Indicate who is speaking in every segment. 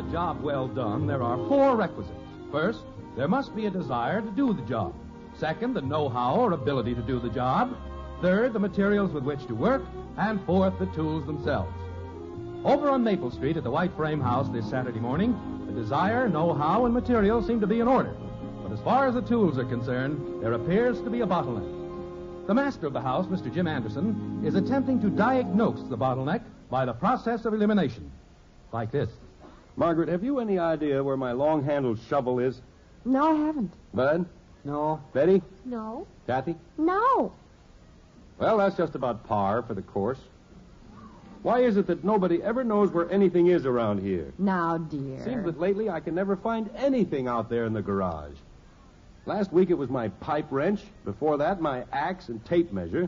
Speaker 1: a job well done, there are 4 requisites. First, there must be a desire to do the job. Second, the know-how or ability to do the job. Third, the materials with which to work. And fourth, the tools themselves. Over on Maple Street at the White Frame House this Saturday morning, the desire, know-how, and materials seem to be in order. But as far as the tools are concerned, there appears to be a bottleneck. The master of the house, Mr. Jim Henderson, is attempting to diagnose the bottleneck by the process of elimination. Like this.
Speaker 2: Margaret, have you any idea where my long-handled shovel is?
Speaker 3: No, I haven't.
Speaker 2: Bud?
Speaker 4: No.
Speaker 2: Betty?
Speaker 3: No.
Speaker 2: Kathy?
Speaker 3: No.
Speaker 2: Well, that's just about par for the course. Why is it that nobody ever knows where anything is around here?
Speaker 3: Now, dear.
Speaker 2: Seems that lately I can never find anything out there in the garage. Last week it was my pipe wrench. Before that, my axe and tape measure.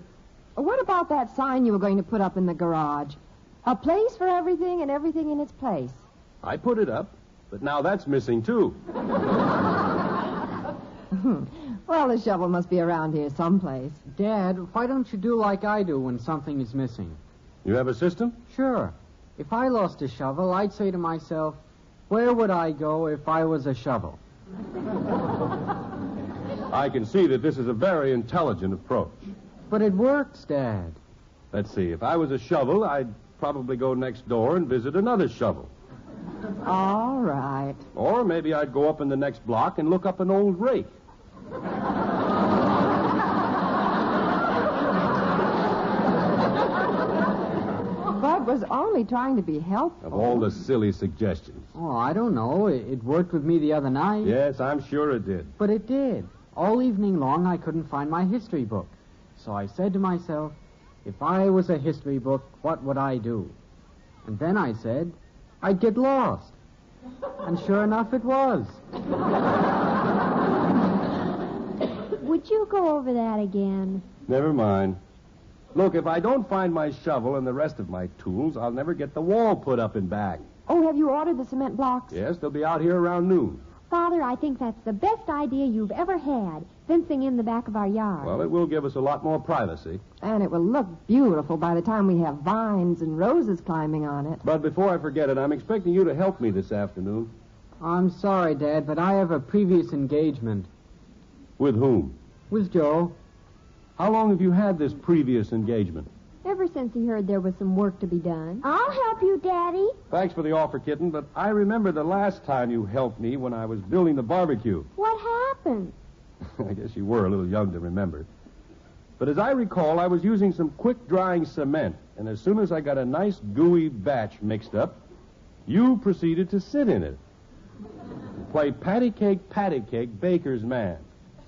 Speaker 3: What about that sign you were going to put up in the garage? A place for everything and everything in its place.
Speaker 2: I put it up, but now that's missing, too.
Speaker 3: Well, the shovel must be around here someplace.
Speaker 4: Dad, why don't you do like I do when something is missing?
Speaker 2: You have a system?
Speaker 4: Sure. If I lost a shovel, I'd say to myself, where would I go if I was a shovel?
Speaker 2: I can see that this is a very intelligent approach.
Speaker 4: But it works, Dad.
Speaker 2: Let's see. If I was a shovel, I'd probably go next door and visit another shovel.
Speaker 3: All right.
Speaker 2: Or maybe I'd go up in the next block and look up an old rake.
Speaker 3: Bud was only trying to be helpful.
Speaker 2: Of all the silly suggestions.
Speaker 4: Oh, I don't know. It worked with me the other night.
Speaker 2: Yes, I'm sure it did.
Speaker 4: But it did. All evening long, I couldn't find my history book. So I said to myself, if I was a history book, what would I do? And then I said, I'd get lost. And sure enough, it was.
Speaker 5: Would you go over that again?
Speaker 2: Never mind. Look, if I don't find my shovel and the rest of my tools, I'll never get the wall put up and back.
Speaker 3: Oh, have you ordered the cement blocks?
Speaker 2: Yes, they'll be out here around noon.
Speaker 5: Father, I think that's the best idea you've ever had, fencing in the back of our yard.
Speaker 2: Well, it will give us a lot more privacy.
Speaker 3: And it will look beautiful by the time we have vines and roses climbing on it.
Speaker 2: But before I forget it, I'm expecting you to help me this afternoon.
Speaker 4: I'm sorry, Dad, but I have a previous engagement.
Speaker 2: With whom?
Speaker 4: With Joe.
Speaker 2: How long have you had this previous engagement?
Speaker 5: Ever since he heard there was some work to be done. I'll help you, Daddy.
Speaker 2: Thanks for the offer, kitten, but I remember the last time you helped me when I was building the barbecue.
Speaker 5: What happened?
Speaker 2: I guess you were a little young to remember. But as I recall, I was using some quick-drying cement, and as soon as I got a nice gooey batch mixed up, you proceeded to sit in it and play patty cake, baker's man.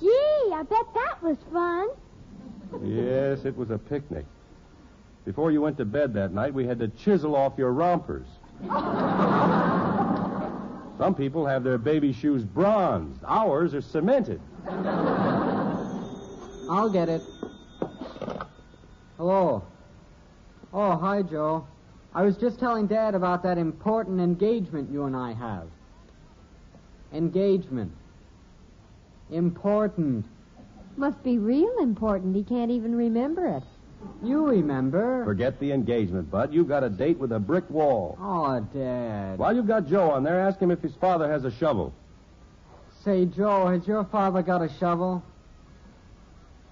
Speaker 5: Gee, I bet that was fun.
Speaker 2: Yes, it was a picnic. Before you went to bed that night, we had to chisel off your rompers. Some people have their baby shoes bronzed. Ours are cemented.
Speaker 4: I'll get it. Hello. Oh, hi, Joe. I was just telling Dad about that important engagement you and I have. Engagement. Important.
Speaker 5: Must be real important. He can't even remember it.
Speaker 4: You remember.
Speaker 2: Forget the engagement, Bud. You've got a date with a brick wall.
Speaker 4: Oh, Dad.
Speaker 2: While you've got Joe on there, ask him if his father has a shovel.
Speaker 4: Say, Joe, has your father got a shovel?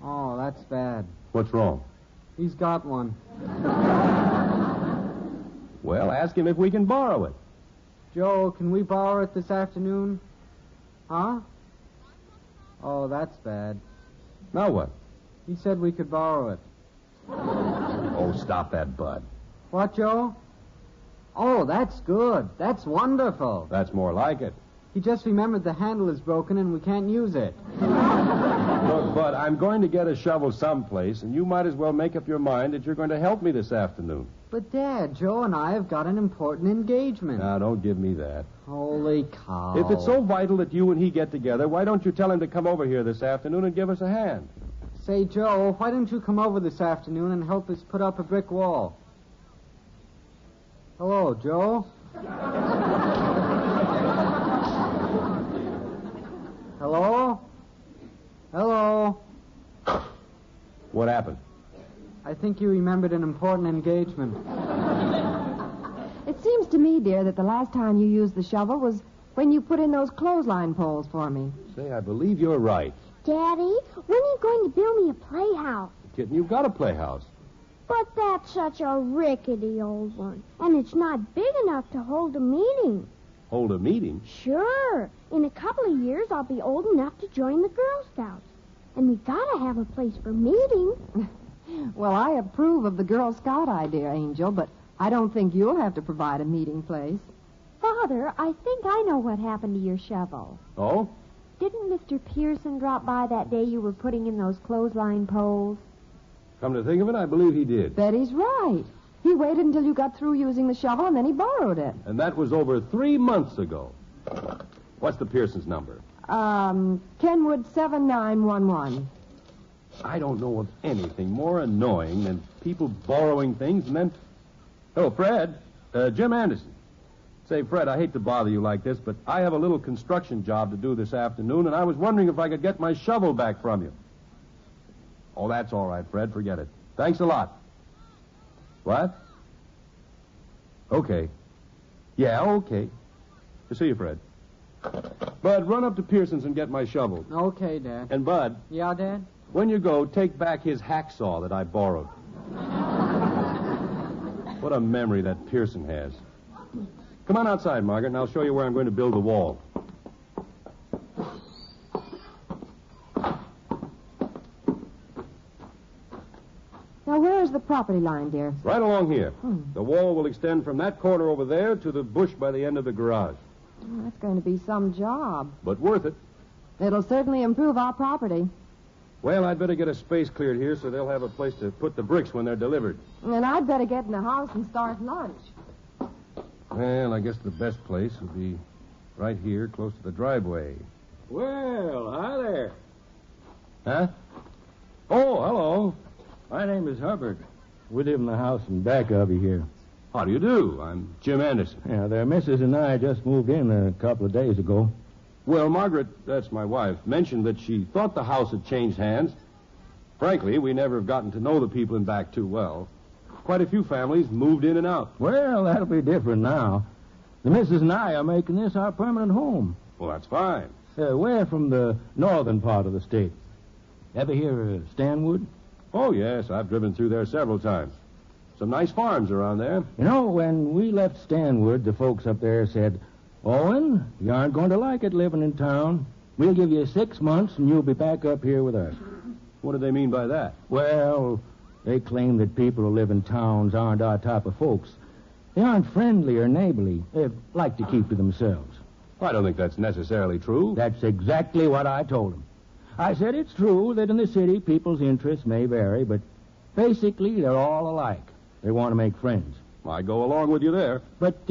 Speaker 4: Oh, that's bad.
Speaker 2: What's wrong?
Speaker 4: He's got one.
Speaker 2: Well, ask him if we can borrow it.
Speaker 4: Joe, can we borrow it this afternoon? Huh? Oh, that's bad.
Speaker 2: Now what?
Speaker 4: He said we could borrow it.
Speaker 2: Oh, stop that, Bud.
Speaker 4: What, Joe? Oh, that's good. That's wonderful.
Speaker 2: That's more like it.
Speaker 4: He just remembered the handle is broken and we can't use it.
Speaker 2: Look, Bud, I'm going to get a shovel someplace, and you might as well make up your mind that you're going to help me this afternoon.
Speaker 4: But, Dad, Joe and I have got an important engagement.
Speaker 2: Now, don't give me that.
Speaker 4: Holy cow.
Speaker 2: If it's so vital that you and he get together, why don't you tell him to come over here this afternoon and give us a hand?
Speaker 4: Say, Joe, why don't you come over this afternoon and help us put up a brick wall? Hello, Joe? Hello? Hello?
Speaker 2: What happened?
Speaker 4: I think you remembered an important engagement.
Speaker 5: It's
Speaker 3: It seems to me, dear, that the last time you used the shovel was when you put in those clothesline poles for me.
Speaker 2: Say, I believe you're right.
Speaker 5: Daddy, when are you going to build me a playhouse?
Speaker 2: Kitten, you've got a playhouse.
Speaker 5: But that's such a rickety old one, and it's not big enough to hold a meeting.
Speaker 2: Hold a meeting?
Speaker 5: Sure. In a couple of years, I'll be old enough to join the Girl Scouts. And we gotta have a place for meetings.
Speaker 3: Well, I approve of the Girl Scout idea, Angel, but I don't think you'll have to provide a meeting place.
Speaker 6: Father, I think I know what happened to your shovel.
Speaker 2: Oh?
Speaker 6: Didn't Mr. Pearson drop by that day you were putting in those clothesline poles?
Speaker 2: Come to think of it, I believe he did.
Speaker 3: Betty's right. He waited until you got through using the shovel, and then he borrowed it.
Speaker 2: And that was over 3 months ago. What's the Pearson's number?
Speaker 3: Kenwood 7911.
Speaker 2: I don't know of anything more annoying than people borrowing things and then... Oh, Fred. Jim Henderson. Say, Fred, I hate to bother you like this, but I have a little construction job to do this afternoon, and I was wondering if I could get my shovel back from you. Oh, that's all right, Fred. Forget it. Thanks a lot. What? Okay. Yeah, okay. See you, Fred. Bud, run up to Pearson's and get my shovel.
Speaker 4: Okay, Dad.
Speaker 2: And, Bud,
Speaker 4: Yeah, Dad?
Speaker 2: when you go, take back his hacksaw that I borrowed. What a memory that Pearson has. Come on outside, Margaret, and I'll show you where I'm going to build the wall.
Speaker 3: Now, where is the property line, dear?
Speaker 2: Right along here. The wall will extend from that corner over there to the bush by the end of the garage.
Speaker 3: Oh, that's going to be some job.
Speaker 2: But worth it.
Speaker 3: It'll certainly improve our property.
Speaker 2: Well, I'd better get a space cleared here so they'll have a place to put the bricks when they're delivered.
Speaker 3: And I'd better get in the house and start lunch.
Speaker 2: Well, I guess the best place would be right here, close to the driveway.
Speaker 7: Well, hi there.
Speaker 2: Huh? Oh, hello.
Speaker 7: My name is Hubbard. We live in the house in back of you here.
Speaker 2: How do you do? I'm Jim Henderson.
Speaker 7: Yeah, their missus and I just moved in a couple of days ago.
Speaker 2: Well, Margaret, that's my wife, mentioned that she thought the house had changed hands. Frankly, we never have gotten to know the people in back too well. Quite a few families moved in and out.
Speaker 7: Well, that'll be different now. The missus and I are making this our permanent home.
Speaker 2: Well, that's fine.
Speaker 7: We're from the northern part of the state. Ever hear of Stanwood?
Speaker 2: Oh, yes, I've driven through there several times. Some nice farms around there.
Speaker 7: You know, when we left Stanwood, the folks up there said, Owen, you aren't going to like it living in town. We'll give you 6 months and you'll be back up here with us.
Speaker 2: What do they mean by that?
Speaker 7: Well, they claim that people who live in towns aren't our type of folks. They aren't friendly or neighborly. They like to keep to themselves.
Speaker 2: I don't think that's necessarily true.
Speaker 7: That's exactly what I told them. I said it's true that in the city people's interests may vary, but basically they're all alike. They want to make friends.
Speaker 2: I go along with you there.
Speaker 7: But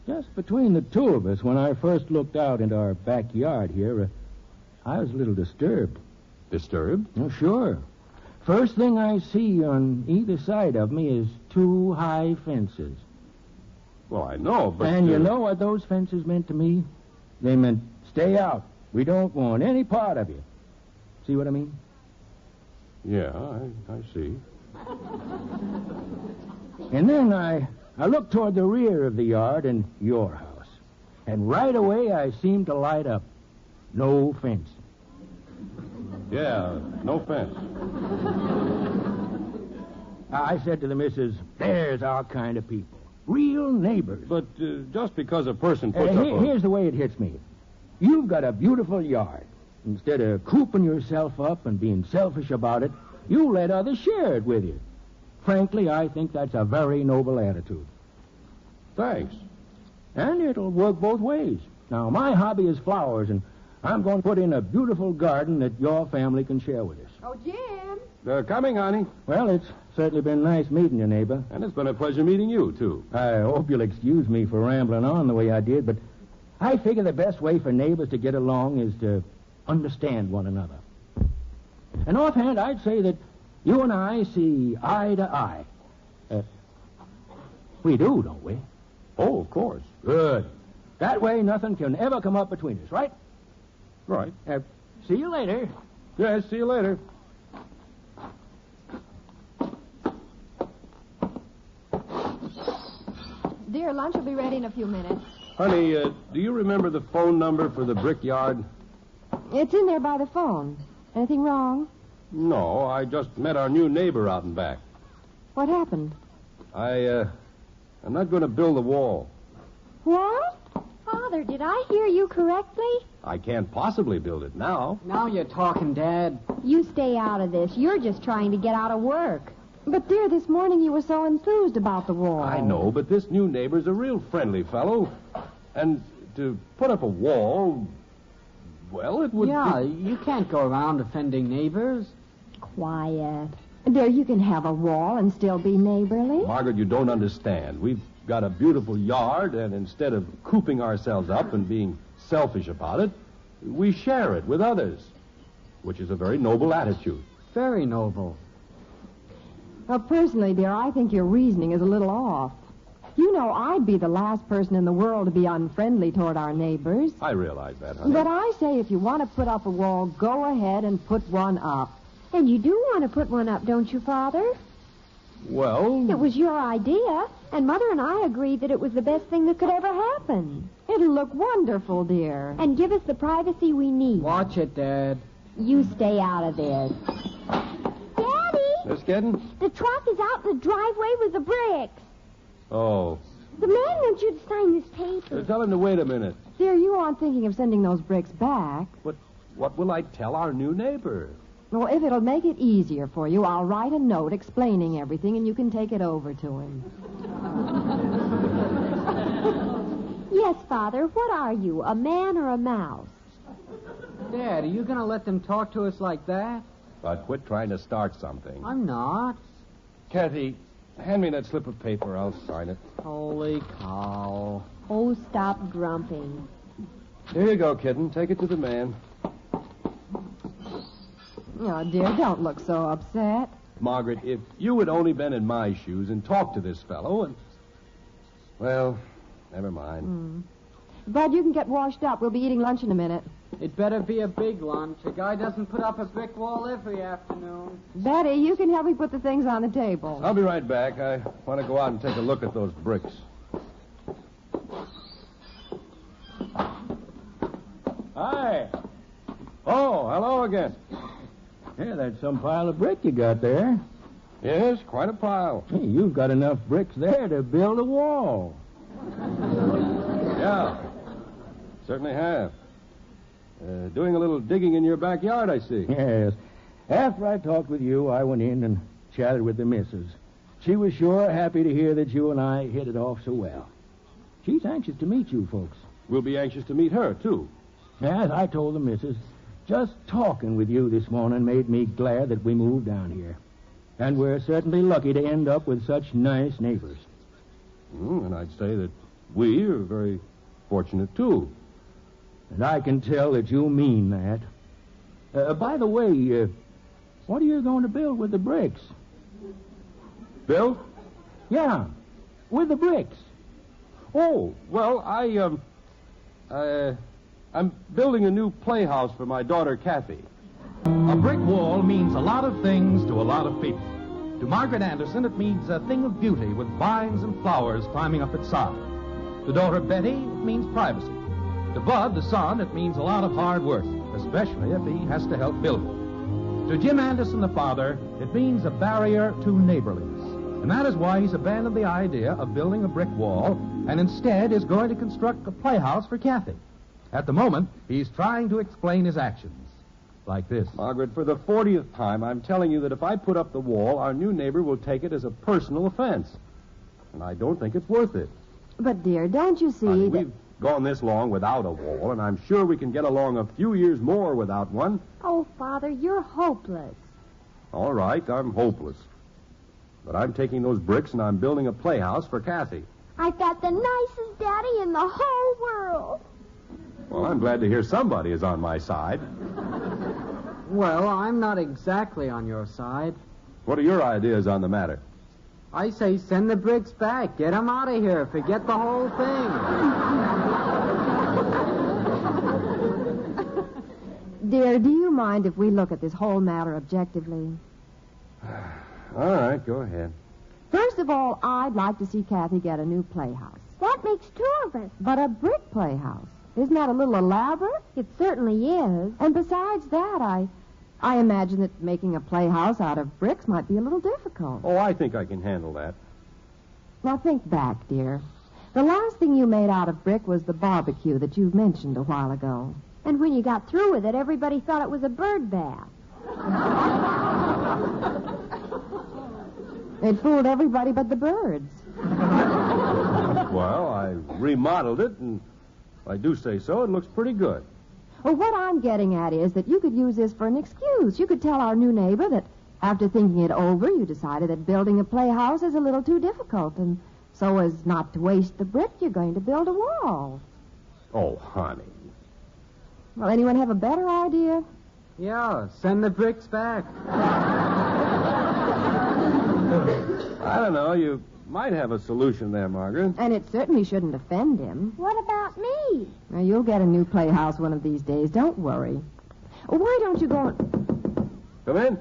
Speaker 7: just between the two of us, when I first looked out into our backyard here, I was a little disturbed.
Speaker 2: Disturbed?
Speaker 7: Oh, sure. First thing I see on either side of me is 2 high fences.
Speaker 2: Well, I know, but...
Speaker 7: And you know what those fences meant to me? They meant, stay out. We don't want any part of you. See what I mean?
Speaker 2: Yeah, I see.
Speaker 7: And then I looked toward the rear of the yard and your house. And right away I seemed to light up. No fence.
Speaker 2: Yeah, no fence.
Speaker 7: I said to the missus, there's our kind of people. Real neighbors.
Speaker 2: But just because a person puts up a...
Speaker 7: Here's the way it hits me. You've got a beautiful yard. Instead of cooping yourself up and being selfish about it, you let others share it with you. Frankly, I think that's a very noble attitude.
Speaker 2: Thanks.
Speaker 7: And it'll work both ways. Now, my hobby is flowers, and I'm going to put in a beautiful garden that your family can share with us.
Speaker 3: Oh, Jim.
Speaker 2: They're coming, honey.
Speaker 7: Well, it's certainly been nice meeting you, neighbor.
Speaker 2: And it's been a pleasure meeting you, too.
Speaker 7: I hope you'll excuse me for rambling on the way I did, but I figure the best way for neighbors to get along is to understand one another. And offhand, I'd say that you and I see eye to eye. We do, don't we?
Speaker 2: Oh, of course.
Speaker 7: Good. That way, nothing can ever come up between us, right?
Speaker 2: Right.
Speaker 7: See you later.
Speaker 2: Yes, see you later.
Speaker 3: Dear, lunch will be ready in a few minutes.
Speaker 2: Honey, do you remember the phone number for the brickyard?
Speaker 3: It's in there by the phone. Anything wrong?
Speaker 2: No, I just met our new neighbor out and back.
Speaker 3: What happened?
Speaker 2: I'm not going to build the wall.
Speaker 6: What? Father, did I hear you correctly?
Speaker 2: I can't possibly build it now.
Speaker 4: Now you're talking, Dad.
Speaker 6: You stay out of this. You're just trying to get out of work.
Speaker 3: But, dear, this morning you were so enthused about the wall.
Speaker 2: I know, but this new neighbor's a real friendly fellow. And to put up a wall, well, it would
Speaker 4: Yeah,
Speaker 2: be...
Speaker 4: you can't go around offending neighbors.
Speaker 3: Quiet. Dear, you can have a wall and still be neighborly.
Speaker 2: Margaret, you don't understand. We've got a beautiful yard, and instead of cooping ourselves up and being selfish about it, we share it with others, which is a very noble attitude.
Speaker 4: Very noble.
Speaker 3: Well, personally, dear, I think your reasoning is a little off. You know, I'd be the last person in the world to be unfriendly toward our neighbors.
Speaker 2: I realize that, honey.
Speaker 3: But I say if you want to put up a wall, go ahead and put one up.
Speaker 6: And you do want to put one up, don't you, Father?
Speaker 2: Well...
Speaker 6: It was your idea, and Mother and I agreed that it was the best thing that could ever happen.
Speaker 3: It'll look wonderful, dear.
Speaker 6: And give us the privacy we need.
Speaker 4: Watch it, Dad.
Speaker 6: You stay out of this. Daddy!
Speaker 2: Miss Gedden?
Speaker 6: The truck is out in the driveway with the bricks.
Speaker 2: Oh.
Speaker 6: The man wants you to sign this paper.
Speaker 2: Tell him to wait a minute.
Speaker 3: Dear, you aren't thinking of sending those bricks back.
Speaker 2: But what will I tell our new neighbor?
Speaker 3: Well, if it'll make it easier for you, I'll write a note explaining everything, and you can take it over to him.
Speaker 6: Yes, Father. What are you, a man or a mouse?
Speaker 4: Dad, are you going to let them talk to us like that?
Speaker 2: But quit trying to start something.
Speaker 4: I'm not.
Speaker 2: Kathy, hand me that slip of paper. I'll sign it.
Speaker 4: Holy cow.
Speaker 6: Oh, stop grumping.
Speaker 2: Here you go, kitten. Take it to the man.
Speaker 3: Oh, dear, don't look so upset.
Speaker 2: Margaret, if you had only been in my shoes and talked to this fellow and... Well, never mind.
Speaker 3: Bud, you can get washed up. We'll be eating lunch in a minute.
Speaker 4: It better be a big lunch. A guy doesn't put up a brick wall every afternoon.
Speaker 3: Betty, you can help me put the things on the table.
Speaker 2: I'll be right back. I want to go out and take a look at those bricks.
Speaker 7: Hi.
Speaker 2: Oh, hello again.
Speaker 7: Yeah, that's some pile of brick you got there.
Speaker 2: Yes, quite a pile.
Speaker 7: Hey, you've got enough bricks there to build a wall.
Speaker 2: Yeah, certainly have. Doing a little digging in your backyard, I see.
Speaker 7: Yes. After I talked with you, I went in and chatted with the missus. She was sure happy to hear that you and I hit it off so well. She's anxious to meet you folks.
Speaker 2: We'll be anxious to meet her, too.
Speaker 7: As I told the missus, just talking with you this morning made me glad that we moved down here. And we're certainly lucky to end up with such nice neighbors.
Speaker 2: And I'd say that we are very fortunate, too.
Speaker 7: And I can tell that you mean that. By the way, what are you going to build with the bricks?
Speaker 2: Bill?
Speaker 7: Yeah, with the bricks.
Speaker 2: Oh, well, I'm building a new playhouse for my daughter, Kathy.
Speaker 1: A brick wall means a lot of things to a lot of people. To Margaret Anderson, it means a thing of beauty with vines and flowers climbing up its side. To daughter Betty, it means privacy. To Bud, the son, it means a lot of hard work, especially if he has to help build it. To Jim Anderson, the father, it means a barrier to neighborliness. And that is why he's abandoned the idea of building a brick wall and instead is going to construct a playhouse for Kathy. At the moment, he's trying to explain his actions. Like this.
Speaker 2: Margaret, for the 40th time, I'm telling you that if I put up the wall, our new neighbor will take it as a personal offense. And I don't think it's worth it.
Speaker 3: But, dear, don't you see
Speaker 2: Honey,
Speaker 3: that...
Speaker 2: we've gone this long without a wall, and I'm sure we can get along a few years more without one.
Speaker 6: Oh, Father, you're hopeless.
Speaker 2: All right, I'm hopeless. But I'm taking those bricks and I'm building a playhouse for Kathy.
Speaker 5: I've got the nicest daddy in the whole world.
Speaker 2: Well, I'm glad to hear somebody is on my side.
Speaker 4: Well, I'm not exactly on your side.
Speaker 2: What are your ideas on the matter?
Speaker 4: I say send the bricks back. Get them out of here. Forget the whole thing.
Speaker 3: Dear, do you mind if we look at this whole matter objectively?
Speaker 2: All right, go ahead.
Speaker 3: First of all, I'd like to see Kathy get a new playhouse.
Speaker 5: That makes 2 of us.
Speaker 3: But a brick playhouse. Isn't that a little elaborate?
Speaker 6: It certainly is.
Speaker 3: And besides that, I imagine that making a playhouse out of bricks might be a little difficult.
Speaker 2: Oh, I think I can handle that.
Speaker 3: Now think back, dear. The last thing you made out of brick was the barbecue that you mentioned a while ago.
Speaker 6: And when you got through with it, everybody thought it was a bird bath.
Speaker 3: It fooled everybody but the birds.
Speaker 2: Well, I remodeled it, and if I do say so, it looks pretty good.
Speaker 3: Well, what I'm getting at is that you could use this for an excuse. You could tell our new neighbor that after thinking it over, you decided that building a playhouse is a little too difficult, and so as not to waste the brick, you're going to build a wall.
Speaker 2: Oh, honey.
Speaker 3: Well, anyone have a better idea?
Speaker 4: Yeah, send the bricks back.
Speaker 2: I don't know. You might have a solution there, Margaret.
Speaker 3: And it certainly shouldn't offend him.
Speaker 5: What about me?
Speaker 3: Now, you'll get a new playhouse one of these days. Don't worry. Why don't you go...
Speaker 2: Come in.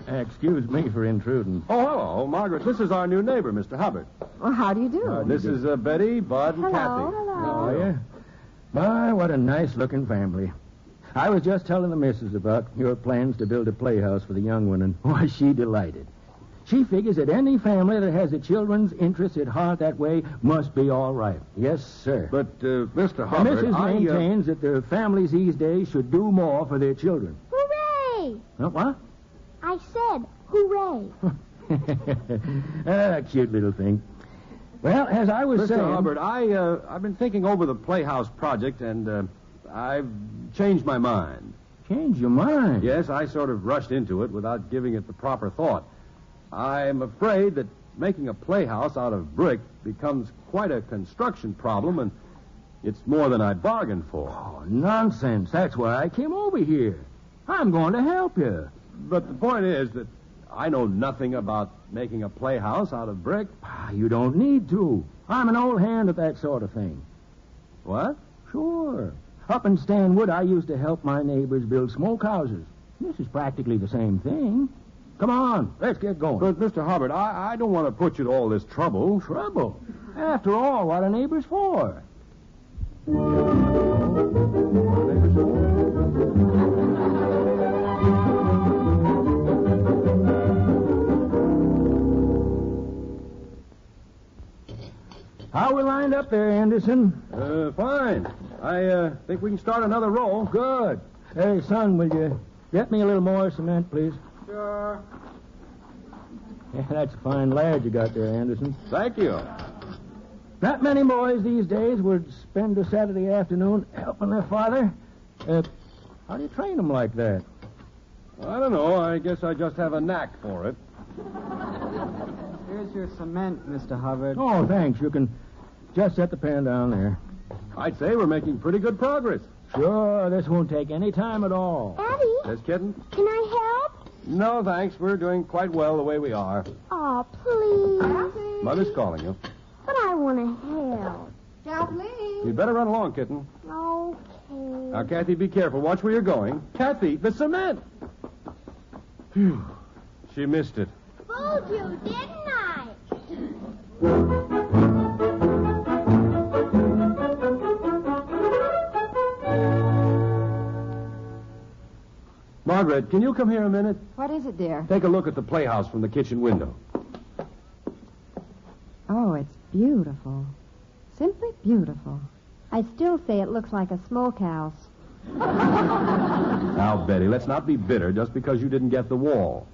Speaker 7: Excuse me for intruding.
Speaker 2: Oh, hello, Margaret. This is our new neighbor, Mr. Hubbard.
Speaker 3: Well, how do you do?
Speaker 2: This is Betty, Bud, and Kathy.
Speaker 7: Oh, yeah? My, what a nice-looking family. I was just telling the missus about your plans to build a playhouse for the young one, and why, she delighted. She figures that any family that has the children's interests at heart that way must be all right. Yes, sir.
Speaker 2: But, Mr.
Speaker 7: The
Speaker 2: Hubbard,
Speaker 7: missus maintains that the families these days should do more for their children.
Speaker 5: Hooray!
Speaker 7: What?
Speaker 5: I said hooray.
Speaker 7: Cute little thing. Well, as I was saying...
Speaker 2: Mr. Hubbard, I've been thinking over the playhouse project, and I've changed my mind.
Speaker 7: Change your mind?
Speaker 2: Yes, I sort of rushed into it without giving it the proper thought. I'm afraid that making a playhouse out of brick becomes quite a construction problem, and it's more than I bargained for.
Speaker 7: Oh, nonsense. That's why I came over here. I'm going to help you.
Speaker 2: But the point is that I know nothing about making a playhouse out of brick.
Speaker 7: You don't need to. I'm an old hand at that sort of thing.
Speaker 2: What?
Speaker 7: Sure. Up in Stanwood, I used to help my neighbors build smokehouses. This is practically the same thing. Come on, let's get going.
Speaker 2: But, Mr. Hubbard, I don't want to put you to all this trouble.
Speaker 7: Trouble? After all, what are neighbors for? How we lined up there, Anderson?
Speaker 2: Fine. I think we can start another roll.
Speaker 7: Good. Hey, son, will you get me a little more cement, please?
Speaker 4: Sure.
Speaker 7: Yeah, that's a fine lad you got there, Anderson.
Speaker 2: Thank you.
Speaker 7: Not many boys these days would spend a Saturday afternoon helping their father. How do you train them like that?
Speaker 2: I don't know. I guess I just have a knack for it.
Speaker 4: Here's your cement, Mr. Hubbard.
Speaker 7: Oh, thanks. You can just set the pan down there.
Speaker 2: I'd say we're making pretty good progress.
Speaker 7: Sure, this won't take any time at all.
Speaker 5: Daddy,
Speaker 2: Yes, kitten?
Speaker 5: can I help?
Speaker 2: No, thanks. We're doing quite well the way we are.
Speaker 5: Oh, please.
Speaker 2: Mother's calling you.
Speaker 5: But I want to help.
Speaker 3: Kathleen.
Speaker 2: You'd better run along, kitten.
Speaker 5: Okay.
Speaker 2: Now, Kathy, be careful. Watch where you're going. Kathy, the cement! Phew. She missed it.
Speaker 5: Fooled you, didn't I?
Speaker 2: Margaret, can you come here a minute?
Speaker 3: What is it, dear?
Speaker 2: Take a look at the playhouse from the kitchen window.
Speaker 3: Oh, it's beautiful. Simply beautiful.
Speaker 6: I still say it looks like a smokehouse.
Speaker 2: Now, Betty, let's not be bitter just because you didn't get the wall.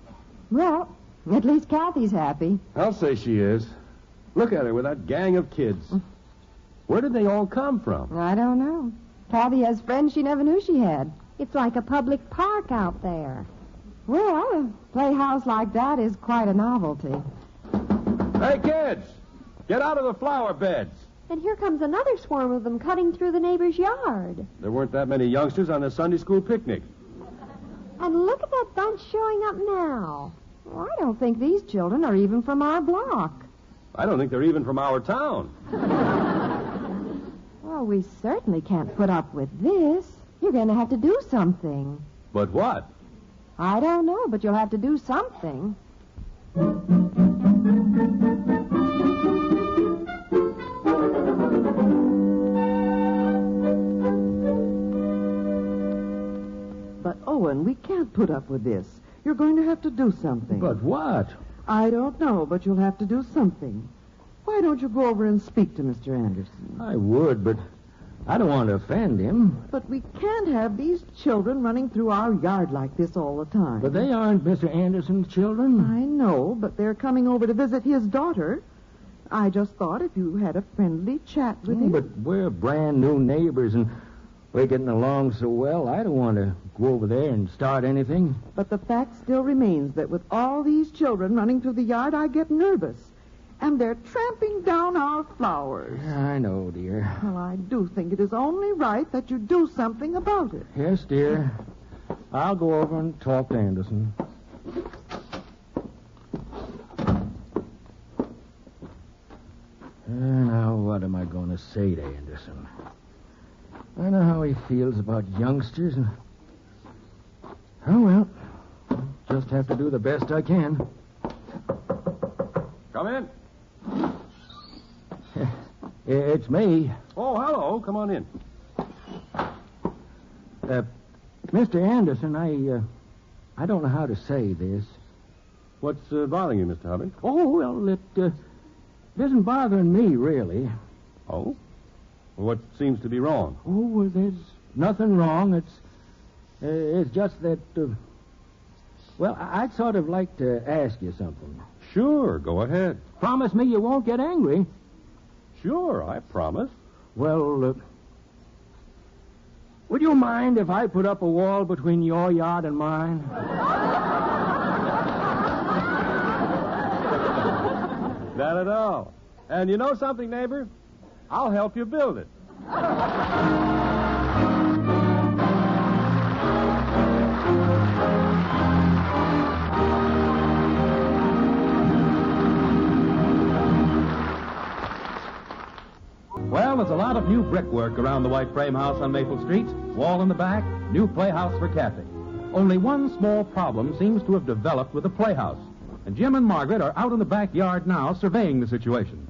Speaker 3: Well, at least Kathy's happy.
Speaker 2: I'll say she is. Look at her with that gang of kids. Where did they all come from?
Speaker 3: I don't know. Kathy has friends she never knew she had.
Speaker 6: It's like a public park out there.
Speaker 3: Well, a playhouse like that is quite a novelty.
Speaker 2: Hey, kids! Get out of the flower beds.
Speaker 6: And here comes another swarm of them cutting through the neighbor's yard.
Speaker 2: There weren't that many youngsters on the Sunday school picnic.
Speaker 6: And look at that bunch showing up now.
Speaker 3: Well, I don't think these children are even from our block.
Speaker 2: I don't think they're even from our town.
Speaker 3: Well, we certainly can't put up with this. You're going to have to do something.
Speaker 2: But what?
Speaker 3: I don't know, but you'll have to do something.
Speaker 8: Owen, we can't put up with this. You're going to have to do something.
Speaker 7: But what?
Speaker 8: I don't know, but you'll have to do something. Why don't you go over and speak to Mr. Anderson?
Speaker 7: I would, but I don't want to offend him.
Speaker 8: But we can't have these children running through our yard like this all the time.
Speaker 7: But they aren't Mr. Anderson's children.
Speaker 8: I know, but they're coming over to visit his daughter. I just thought if you had a friendly chat with him.
Speaker 7: But we're brand new neighbors, and we're getting along so well, I don't want to go over there and start anything.
Speaker 8: But the fact still remains that with all these children running through the yard, I get nervous. And they're tramping down our flowers.
Speaker 7: I know, dear.
Speaker 8: Well, I do think it is only right that you do something about it.
Speaker 7: Yes, dear. I'll go over and talk to Anderson. Now, what am I going to say to Anderson? I know how he feels about youngsters. And... Oh, well, just have to do the best I can.
Speaker 2: Come in.
Speaker 7: It's me.
Speaker 2: Oh, hello. Come on in.
Speaker 7: Mr. Anderson, I don't know how to say this.
Speaker 2: What's bothering you, Mr. Hubbard?
Speaker 7: Oh, well, it isn't bothering me, really.
Speaker 2: Oh? Well, what seems to be wrong?
Speaker 7: Oh, well, there's nothing wrong. It's just that, well, I'd sort of like to ask you something.
Speaker 2: Sure, go ahead.
Speaker 7: Promise me you won't get angry.
Speaker 2: Sure, I promise.
Speaker 7: Well, would you mind if I put up a wall between your yard and mine?
Speaker 2: Not at all. And you know something, neighbor? I'll help you build it.
Speaker 1: Well, there's a lot of new brickwork around the white frame house on Maple Street. Wall in the back, new playhouse for Kathy. Only one small problem seems to have developed with the playhouse. And Jim and Margaret are out in the backyard now surveying the situation.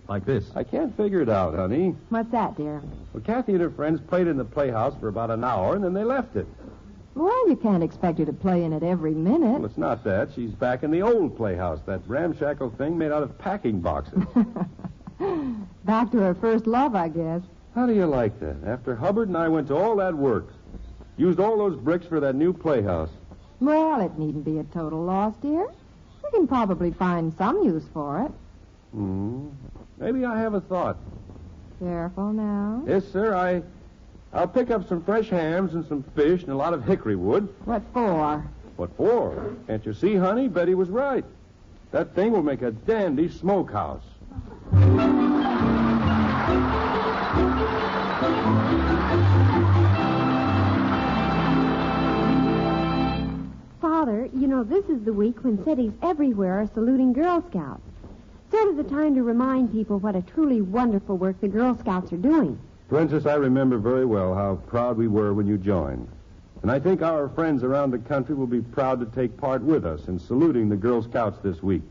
Speaker 1: Like this.
Speaker 2: I can't figure it out, honey.
Speaker 3: What's that, dear?
Speaker 2: Well, Kathy and her friends played in the playhouse for about an hour, and then they left it.
Speaker 3: Well, you can't expect her to play in it every minute.
Speaker 2: Well, it's not that. She's back in the old playhouse, that ramshackle thing made out of packing boxes.
Speaker 3: Back to her first love, I guess.
Speaker 2: How do you like that? After Hubbard and I went to all that work, used all those bricks for that new playhouse.
Speaker 3: Well, it needn't be a total loss, dear. We can probably find some use for it.
Speaker 2: Maybe I have a thought.
Speaker 3: Careful now.
Speaker 2: Yes, sir. I'll pick up some fresh hams and some fish and a lot of hickory wood.
Speaker 3: What for?
Speaker 2: What for? Can't you see, honey? Betty was right. That thing will make a dandy smokehouse.
Speaker 6: Father, you know, this is the week when cities everywhere are saluting Girl Scouts. Sort of the time to remind people what a truly wonderful work the Girl Scouts are doing.
Speaker 2: Princess, I remember very well how proud we were when you joined. And I think our friends around the country will be proud to take part with us in saluting the Girl Scouts this week.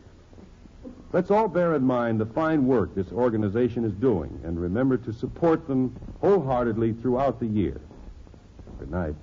Speaker 2: Let's all bear in mind the fine work this organization is doing and remember to support them wholeheartedly throughout the year. Good night.